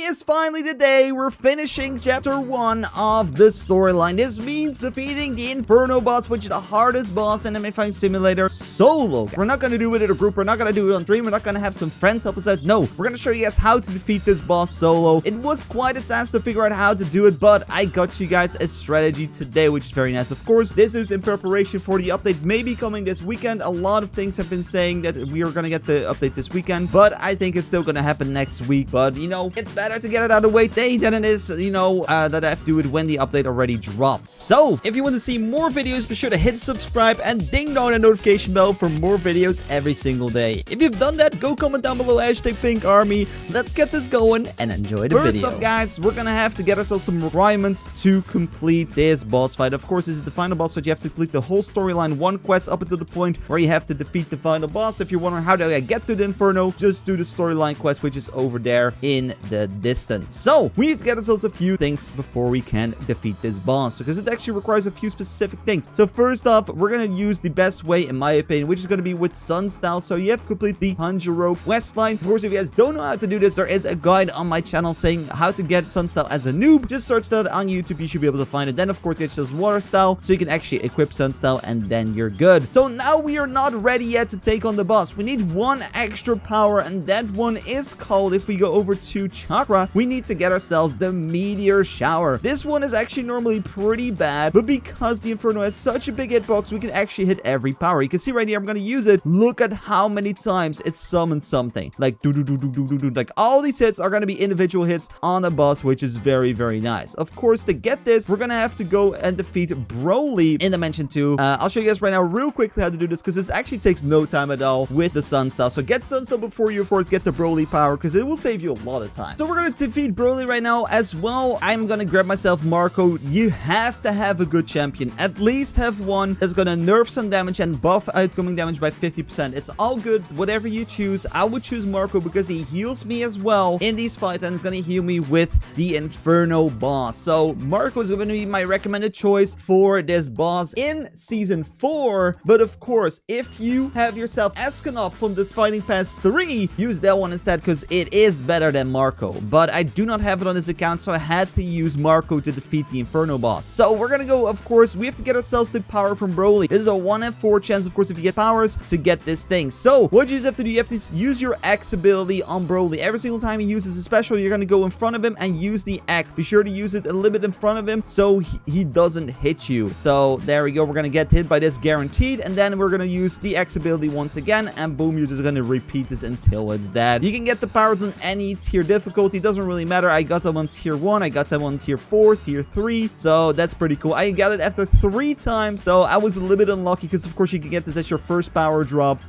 is finally the day we're finishing chapter 1 of the storyline. This means defeating the Inferno boss, which is the hardest boss in Anime Fighting Simulator solo. We're not going to do it in a group. We're not going to do it on stream. We're not going to have some friends help us out. No, we're going to show you guys how to defeat this boss solo. It was quite a task to figure out how to do it, but I got you guys a strategy today, which is very nice. Of course, this is in preparation for the update maybe coming this weekend. A lot of things have been saying that we are going to get the update this weekend, but I think it's still going to happen next week. But, you know, it's better to get it out of the way today than it is, you know, that I have to do it when the update already dropped. So, if you want to see more videos, be sure to hit subscribe and ding dong the notification bell for more videos every single day. If you've done that, go comment down below #PinkArmy. Let's get this going and enjoy the video. First up, guys, we're going to have to get ourselves some requirements to complete this boss fight. Of course, this is the final boss fight. You have to complete the whole storyline, one quest up until the point where you have to defeat the final boss. If you're wondering how do I get to the Inferno, just do the storyline quest, which is over there in the distance. So, we need to get ourselves a few things before we can defeat this boss, because it actually requires a few specific things. So, first off, we're going to use the best way, in my opinion, which is going to be with Sun Style. So, you have to complete the Hanjiro quest line. Of course, if you guys don't know how to do this, there is a guide on my channel saying how to get Sun Style as a noob. Just search that on YouTube. You should be able to find it. Then, of course, get yourself Water Style, so you can actually equip Sun Style, and then you're good. So, now we are not ready yet to take on the boss. We need one extra power, and that one is called, if we go over to Chakra, we need to get ourselves the Meteor Shower. This one is actually normally pretty bad, but because the Inferno has such a big hitbox, we can actually hit every power. You can see right here, I'm going to use it. Look at how many times it summons something. Like, like all these hits are going to be individual hits on a boss, which is very, very nice. Of course, to get this, we're going to have to go and defeat Broly in Dimension 2. I'll show you guys right now real quickly how to do this, because this actually takes no time at all with the Sun Style. So get Sun Style before you, of course, get the Broly power, because it will save you a lot of time. So we're going to defeat Broly right now as well. I'm going to grab myself Marco. You have to have a good champion. At least have one that's going to nerf some damage and buff outgoing damage by 50%. It's all good. Whatever you choose. I would choose Marco because he heals me as well in these fights, and it's going to heal me with the Inferno boss. So Marco is going to be my recommended choice for this boss in Season 4. But of course, if you have yourself Escanop from this Fighting Pass 3, use that one instead, because it is better than Marco. But I do not have it on this account, so I had to use Marco to defeat the Inferno boss. So we're gonna go, of course, we have to get ourselves the power from Broly. This is a 1 in 4 chance, of course, if you get powers to get this thing. So what you just have to do, you have to use your X ability on Broly. Every single time he uses a special, you're gonna go in front of him and use the X. Be sure to use it a little bit in front of him so he doesn't hit you. So there we go. We're gonna get hit by this guaranteed, and then we're gonna use the X ability once again, and boom, you're just gonna repeat this until it's dead. You can get the powers on any tier difficulty. It doesn't really matter. I got them on tier 1. I got them on tier 4, tier 3. So that's pretty cool. I got it after 3 times, though I was a little bit unlucky, because of course you can get this as your first power drop,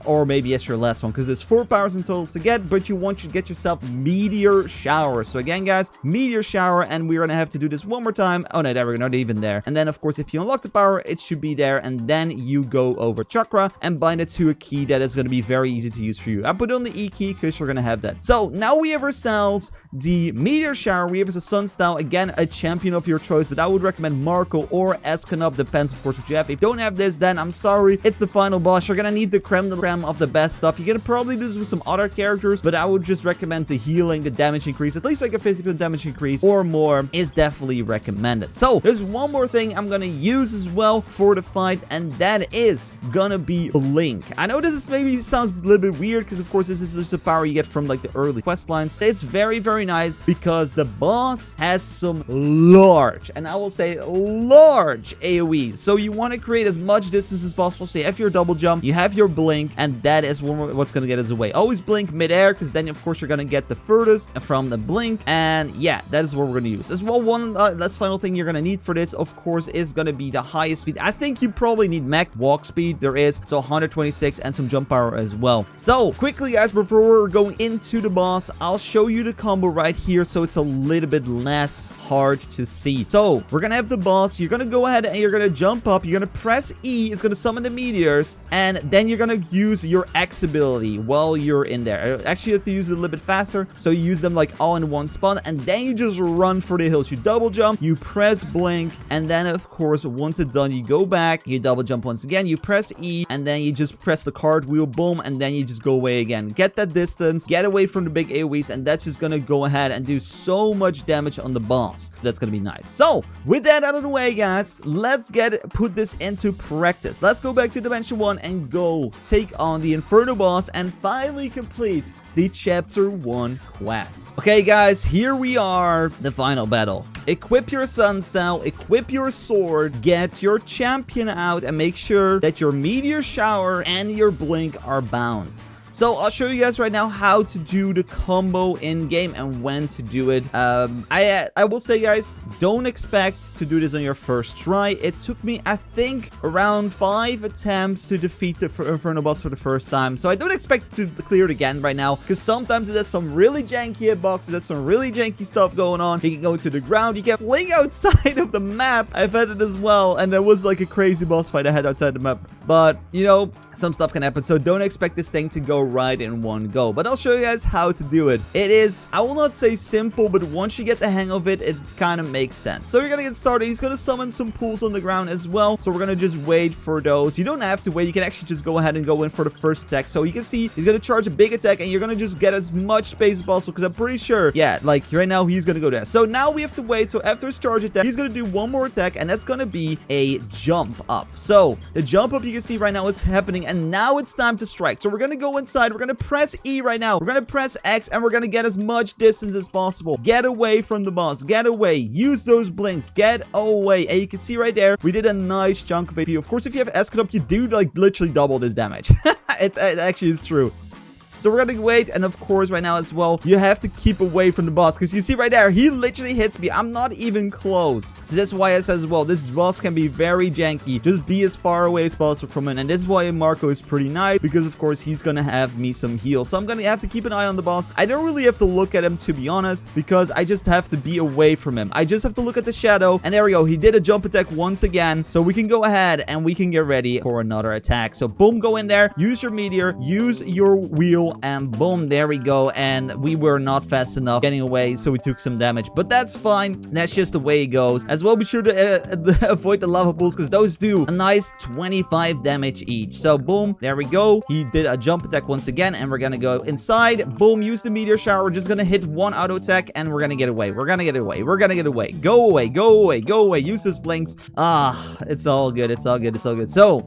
or maybe as your last one, because there's 4 powers in total to get, but you want to get yourself Meteor Shower. So again, guys, Meteor Shower, and we're gonna have to do this one more time. Oh no, there we go. Not even there. And then of course, if you unlock the power, it should be there, and then you go over Chakra and bind it to a key that is going to be very easy to use for you. I put on the E key because you're going to have that. So now we have ourselves the Meteor Shower. We have a Sun Style. Again, a champion of your choice, but I would recommend Marco or Escanop. Depends, of course, what you have. If you don't have this, then I'm sorry. It's the final boss. You're going to need the creme de la creme of the best stuff. You're going to probably do this with some other characters, but I would just recommend the healing, the damage increase. At least like a 50% damage increase or more is definitely recommended. So there's one more thing I'm going to use as well for the fight, and that is gonna be Blink. I know this is maybe sounds a little bit weird, because of course this is just the power you get from like the early quest lines. It's very, very nice, because the boss has some large, and I will say large AoEs. So you want to create as much distance as possible. So you have your double jump, you have your blink, and that is what's gonna get us away. Always blink midair, because then of course you're gonna get the furthest from the blink. And yeah, that is what we're gonna use as well. One last final thing you're gonna need for this, of course, is gonna be the highest speed. I think you probably need max walk speed. There is, so 126, and some jump power as well. So quickly, guys, before we're going into the boss, I'll show you the combo right here, so it's a little bit less hard to see. So we're gonna have the boss. You're gonna go ahead and you're gonna jump up. You're gonna press E. It's gonna summon the meteors, and then you're gonna use your X ability while you're in there. Actually, you have to use it a little bit faster, so you use them like all in one spot, and then you just run for the hills. You double jump, you press blink, and then of course once it's done, you go back, you double jump once again, you press E, and then you just press the cartwheel, boom, and then you just go away again. Get that distance, get away from the big AoEs, and that's just gonna go ahead and do so much damage on the boss. That's gonna be nice. So, with that out of the way, guys, let's put this into practice. Let's go back to Dimension 1 and go take on the Inferno boss and finally complete the Chapter 1 quest. Okay, guys, here we are, the final battle. Equip your Sunstyle, equip your sword, get your champion out, and make sure that your Meteor Shower and your Blink are bound. So I'll show you guys right now how to do the combo in game and when to do it. I will say, guys, don't expect to do this on your first try. It took me, I think, around 5 attempts to defeat the Inferno boss for the first time. So I don't expect to clear it again right now, because sometimes it has some really janky hitboxes, there's some really janky stuff going on. You can go to the ground, you can fling outside of the map. I've had it as well, and there was like a crazy boss fight I had outside the map. But, you know, some stuff can happen, so don't expect this thing to go right in one go. But I'll show you guys how to do it. It is, I will not say simple, but once you get the hang of it, it kind of makes sense. So you're gonna get started. He's gonna summon some pools on the ground as well, so we're gonna just wait for those. You don't have to wait, you can actually just go ahead and go in for the first attack. So you can see he's gonna charge a big attack, and you're gonna just get as much space as possible, because I'm pretty sure, yeah, like right now he's gonna go there. So now we have to wait. So after his charge attack, he's gonna do one more attack, and that's gonna be a jump up. So the jump up you can see right now is happening, and now it's time to strike. So we're gonna go inside, we're gonna press E right now, we're gonna press X, and we're gonna get as much distance as possible. Get away from the boss, get away, use those blinks, get away. And you can see right there, we did a nice chunk of AP. Of course, if you have Escort up, you do like literally double this damage. It actually is true. So we're gonna wait, and of course right now as well, you have to keep away from the boss, because you see right there, he literally hits me. I'm not even close. So that's why I said as well, this boss can be very janky. Just be as far away as possible from him, and this is why Marco is pretty nice, because of course he's gonna have me some heals. So I'm gonna have to keep an eye on the boss. I don't really have to look at him, to be honest, because I just have to be away from him. I just have to look at the shadow, and there we go. He did a jump attack once again, so we can go ahead and we can get ready for another attack. So boom, go in there, use your meteor, use your wheel, and boom, there we go. And we were not fast enough getting away, so we took some damage, but that's fine. That's just the way it goes. As well, be sure to avoid the lava pools, because those do a nice 25 damage each. So boom, there we go. He did a jump attack once again, and we're gonna go inside. Boom, use the meteor shower. We're just gonna hit one auto attack, and we're gonna get away. We're gonna get away. We're gonna get away. Go away, go away, go away. Use those blinks. It's all good. It's all good. It's all good. So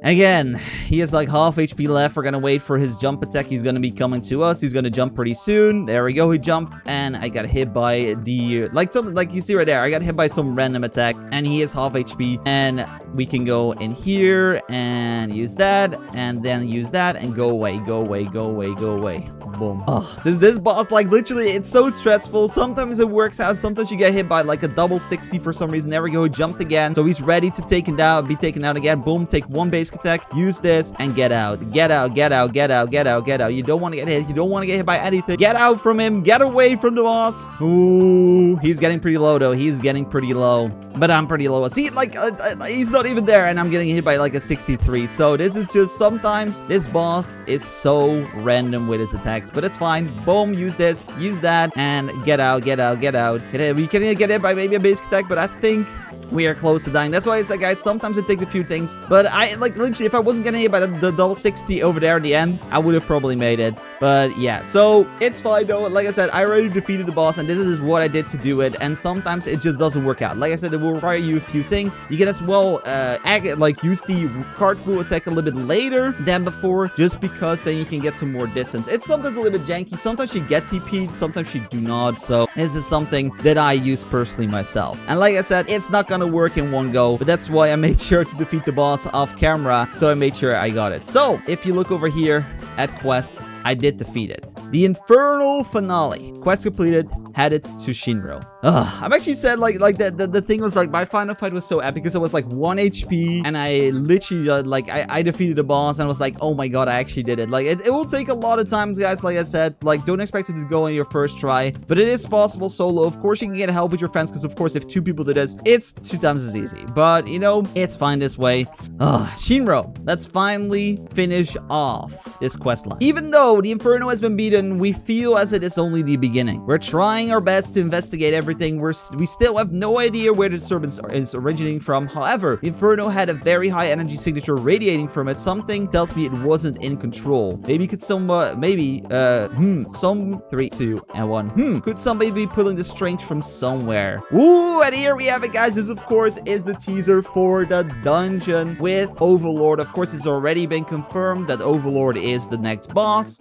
again, he has like half HP left. We're gonna wait for his jump attack. He's gonna be coming to us. He's gonna jump pretty soon. There we go. He jumped, and I got hit by the like you see right there. I got hit by some random attack, and he is half HP. And we can go in here and use that, and then use that, and go away, go away, go away, go away. Boom. This boss, like literally, it's so stressful. Sometimes it works out. Sometimes you get hit by like a double 60 for some reason. There we go. He jumped again, so he's ready to take him down. Be taken out again. Boom. Take one base attack. Use this and get out. Get out. Get out. Get out. Get out. Get out. You don't want to get hit. You don't want to get hit by anything. Get out from him. Get away from the boss. Ooh, he's getting pretty low though. He's getting pretty low. But I'm pretty low. See, like he's not even there, and I'm getting hit by like a 63. So this is just sometimes this boss is so random with his attacks. But it's fine. Boom, use this, use that, and get out, get out, get out. We can get hit by maybe a basic attack, but I think we are close to dying. That's why I said, guys, sometimes it takes a few things. But I, like, literally, if I wasn't getting hit by the double 60 over there at the end, I would have probably made it. But yeah, so it's fine though. Like I said, I already defeated the boss, and this is what I did to do it. And sometimes it just doesn't work out. Like I said, it will require you a few things. You can as well use the cartwheel attack a little bit later than before, just because then you can get some more distance. It's sometimes a little bit janky. Sometimes you get TP'd, sometimes you do not. So this is something that I use personally myself. And like I said, it's not gonna work in one go, but that's why I made sure to defeat the boss off camera, so I made sure I got it. So if you look over here at quest, I did defeat it. The Infernal Finale. Quest completed. Headed to Shinro. I'm actually sad, like the thing was like, my final fight was so epic because it was like 1 HP, and I literally I defeated the boss, and I was like, oh my god, I actually did it. Like it will take a lot of time, guys. Like I said, like don't expect it to go in your first try, but it is possible solo. Of course, you can get help with your friends, because of course, if 2 people do this, it's 2 times as easy. But you know, it's fine this way. Shinro, let's finally finish off this quest line. Even though the Inferno has been beaten, we feel as it is only the beginning. We're trying trying our best to investigate everything. We still have no idea where the disturbance is originating from. However, Inferno had a very high energy signature radiating from it. Something tells me it wasn't in control. Maybe could some 3, 2, and 1. Could somebody be pulling the strings from somewhere? Ooh, and here we have it, guys. This, of course, is the teaser for the dungeon with Overlord. Of course, it's already been confirmed that Overlord is the next boss.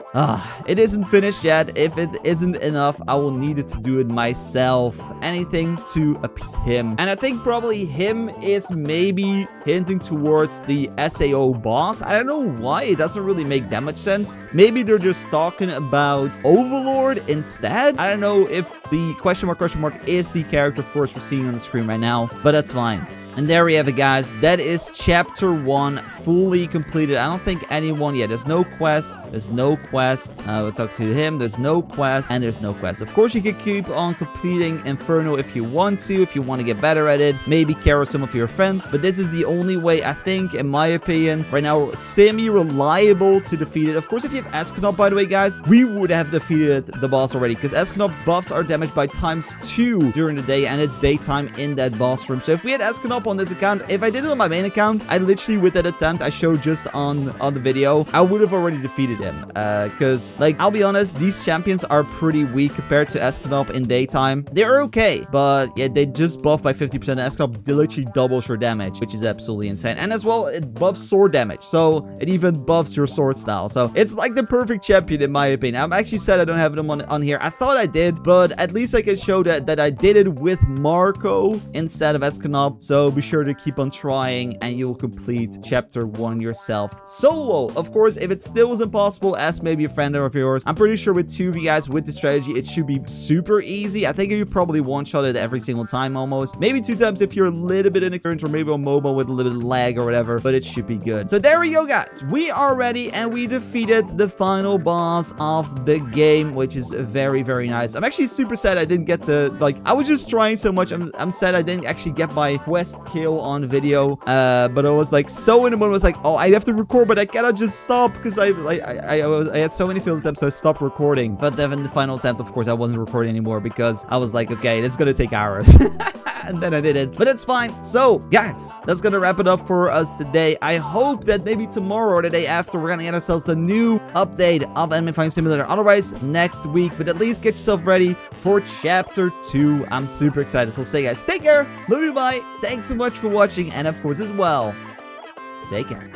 It isn't finished yet. If it isn't enough, I will need to do it myself. Anything to appease him. And I think probably him is maybe hinting towards the SAO boss. I don't know why. It doesn't really make that much sense. Maybe they're just talking about Overlord instead. I don't know if the question mark is the character, of course, we're seeing on the screen right now, but that's fine. And there we have it, guys. That is chapter 1 fully completed. I don't think anyone yet. There's no quests. There's no quest. We'll talk to him. There's no quest. And there's no quest. Of course, you can keep on completing Inferno if you want to get better at it. Maybe carry some of your friends. But this is the only way, I think, in my opinion, right now, semi-reliable to defeat it. Of course, if you have Escanop, by the way, guys, we would have defeated the boss already. Because Escanop buffs are damaged by ×2 during the day. And it's daytime in that boss room. So if we had Escanop on this account, if I did it on my main account, I literally, with that attempt I showed just on the video, I would have already defeated him. Because, like, I'll be honest, these champions are pretty weak compared to Escanop in daytime. They're okay, but yeah, they just buff by 50%. Escanop literally doubles your damage, which is absolutely insane. And as well, it buffs sword damage, so it even buffs your sword style. So it's like the perfect champion in my opinion. I'm actually sad I don't have them on here. I thought I did, but at least I can show that I did it with Marco instead of Escanop. So be sure to keep on trying and you'll complete chapter 1 yourself solo. Of course, if it still was impossible, ask maybe a friend of yours. I'm pretty sure with 2 of you guys with the strategy, it should be super easy. I think you probably one-shot it every single time almost. Maybe 2 times if you're a little bit inexperienced or maybe on mobile with a little bit of lag or whatever, but it should be good. So there we go, guys. We are ready and we defeated the final boss of the game, which is very, very nice. I'm actually super sad I didn't get I was just trying so much. I'm sad I didn't actually get my quest kill on video, but I was like so in the moment, was like, oh, I have to record, but I cannot just stop because I had so many failed attempts, so I stopped recording. But then in the final attempt, of course, I wasn't recording anymore because I was like, okay, it's gonna take hours. And then I did it, but it's fine. So guys, that's gonna wrap it up for us today. I hope that maybe tomorrow or the day after we're gonna get ourselves the new update of Enemy Fighting Simulator, otherwise next week. But at least get yourself ready for chapter 2. I'm super excited. So say, guys, take care, love you, bye, thanks so much for watching, and of course as well, take care.